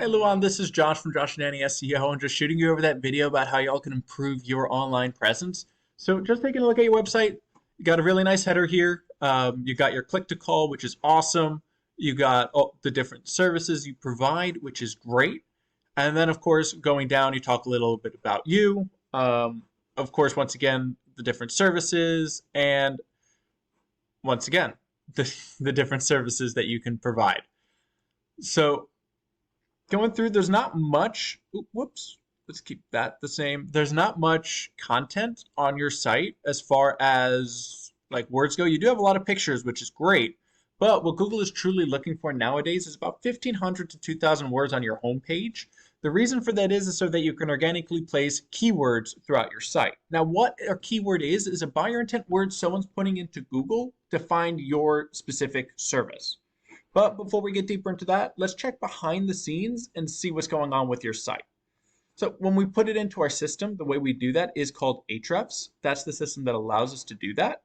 Hey Luan, this is Josh from Josh and Danny SEO, and just shooting you over that video about how y'all can improve your online presence. So just taking a look at your website, you got a really nice header here. You got your click to call, which is awesome. You got the different services you provide, which is great. And then of course, going down, you talk a little bit about you. Of course, once again, the different services, and once again, the different services that you can provide. So going through, there's not much. Whoops. Let's keep that the same. There's not much content on your site as far as like words go. You do have a lot of pictures, which is great. But what Google is truly looking for nowadays is about 1,500 to 2,000 words on your homepage. The reason for that is so that you can organically place keywords throughout your site. Now, what a keyword is a buyer intent word someone's putting into Google to find your specific service. But before we get deeper into that, let's check behind the scenes and see what's going on with your site. So when we put it into our system, the way we do that is called Ahrefs. That's the system that allows us to do that.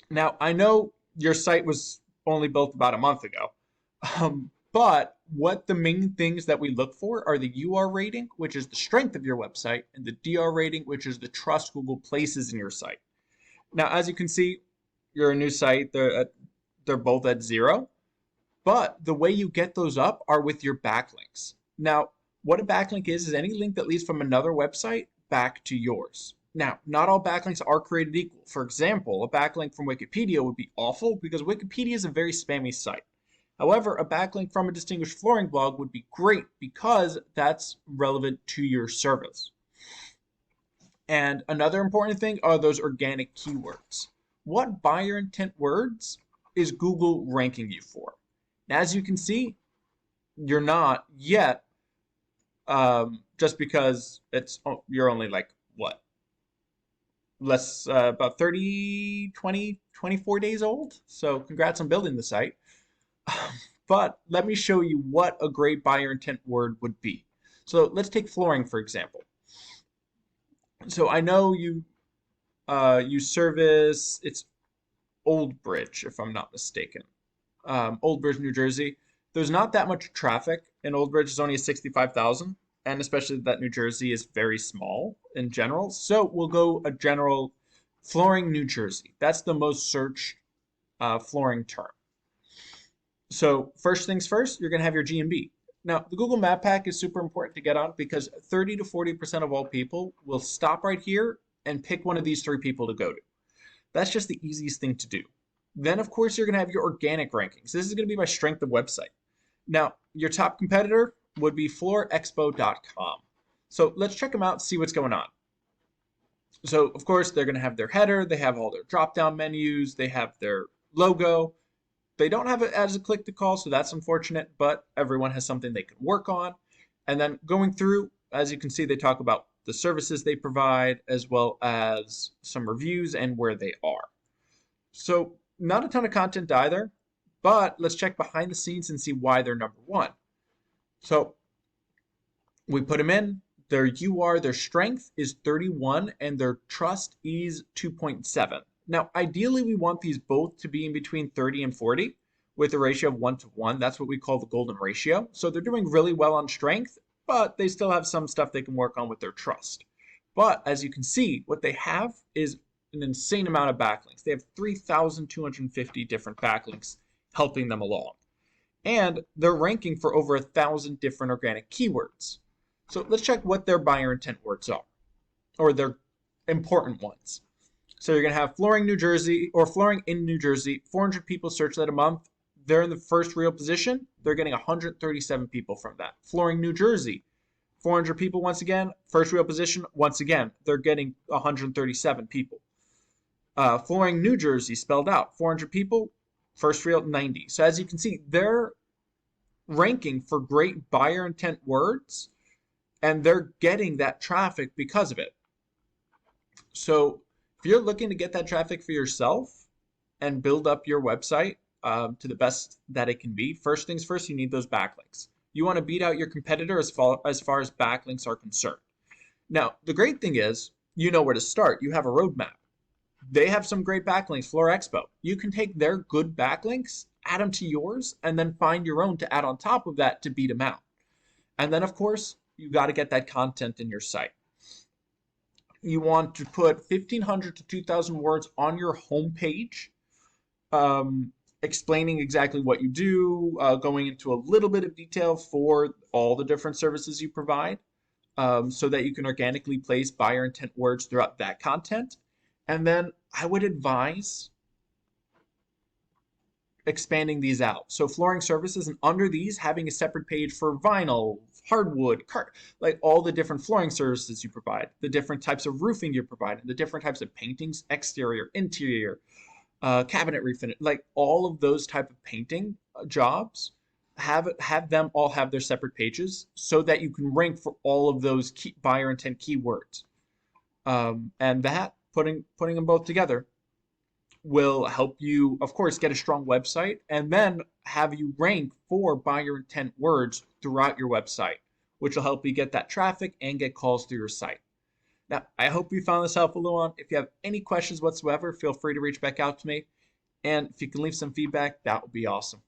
Now, I know your site was only built about a month ago, but what the main things that we look for are the UR rating, which is the strength of your website, and the DR rating, which is the trust Google places in your site. Now, as you can see, you're a new site. They're both at 0, but the way you get those up are with your backlinks. Now, what a backlink is any link that leads from another website back to yours. Now, not all backlinks are created equal. For example, a backlink from Wikipedia would be awful because Wikipedia is a very spammy site. However, a backlink from a distinguished flooring blog would be great because that's relevant to your service. And another important thing are those organic keywords. What buyer intent words is Google ranking you for? Now, as you can see, you're not yet, just because you're only like, what? About 30, 20, 24 days old. So congrats on building the site. But let me show you what a great buyer intent word would be. So let's take flooring, for example. So I know you service, it's Old Bridge, if I'm not mistaken. Old Bridge, New Jersey. There's not that much traffic in Old Bridge. It's only 65,000, and especially that New Jersey is very small in general. So we'll go a general flooring, New Jersey. That's the most searched flooring term. So first things first, you're going to have your GMB. Now, the Google Map Pack is super important to get on because 30 to 40% of all people will stop right here and pick one of these 3 people to go to. That's just the easiest thing to do. Then, of course, you're going to have your organic rankings. This is going to be by strength of website. Now, your top competitor would be floorexpo.com. So let's check them out and see what's going on. So, of course, they're going to have their header. They have all their drop-down menus. They have their logo. They don't have it as a click-to-call, so that's unfortunate, but everyone has something they can work on. And then going through, as you can see, they talk about the services they provide, as well as some reviews and where they are. So not a ton of content either, but let's check behind the scenes and see why they're number 1. So we put them in. Their UR, their strength is 31, and their trust is 2.7. Now, ideally, we want these both to be in between 30 and 40 with a ratio of 1 to 1. That's what we call the golden ratio. So they're doing really well on strength, but they still have some stuff they can work on with their trust. But as you can see, what they have is an insane amount of backlinks. They have 3,250 different backlinks helping them along. And they're ranking for over 1,000 different organic keywords. So let's check what their buyer intent words are, or their important ones. So you're going to have flooring, New Jersey, or flooring in New Jersey. 400 people search that a month. They're in the first real position. They're getting 137 people from that. Flooring, New Jersey, 400 people once again. First real position, once again, they're getting 137 people. Flooring, New Jersey, spelled out, 400 people. First real, 90. So as you can see, they're ranking for great buyer intent words, and they're getting that traffic because of it. So if you're looking to get that traffic for yourself and build up your website to the best that it can be, first things first, you need those backlinks. You want to beat out your competitor as far as backlinks are concerned. Now, the great thing is, you know where to start. You have a roadmap. They have some great backlinks, Floor Expo. You can take their good backlinks add them to yours, and then find your own to add on top of that to beat them out. And then, of course, you got to get that content in your site. You want to put 1,500 to 2,000 words on your homepage, explaining exactly what you do, going into a little bit of detail for all the different services you provide, so that you can organically place buyer intent words throughout that content. And then I would advise expanding these out. So flooring services, and under these having a separate page for vinyl, hardwood, like all the different flooring services you provide, the different types of roofing you provide, the different types of paintings, exterior, interior, cabinet refinish, like all of those type of painting jobs. Have them all have their separate pages so that you can rank for all of those key buyer intent keywords. And that putting them both together will help you, of course, get a strong website and then have you rank for buyer intent words throughout your website, which will help you get that traffic and get calls through your site. Now, I hope you found this helpful, Luan. If you have any questions whatsoever, feel free to reach back out to me. And if you can leave some feedback, that would be awesome.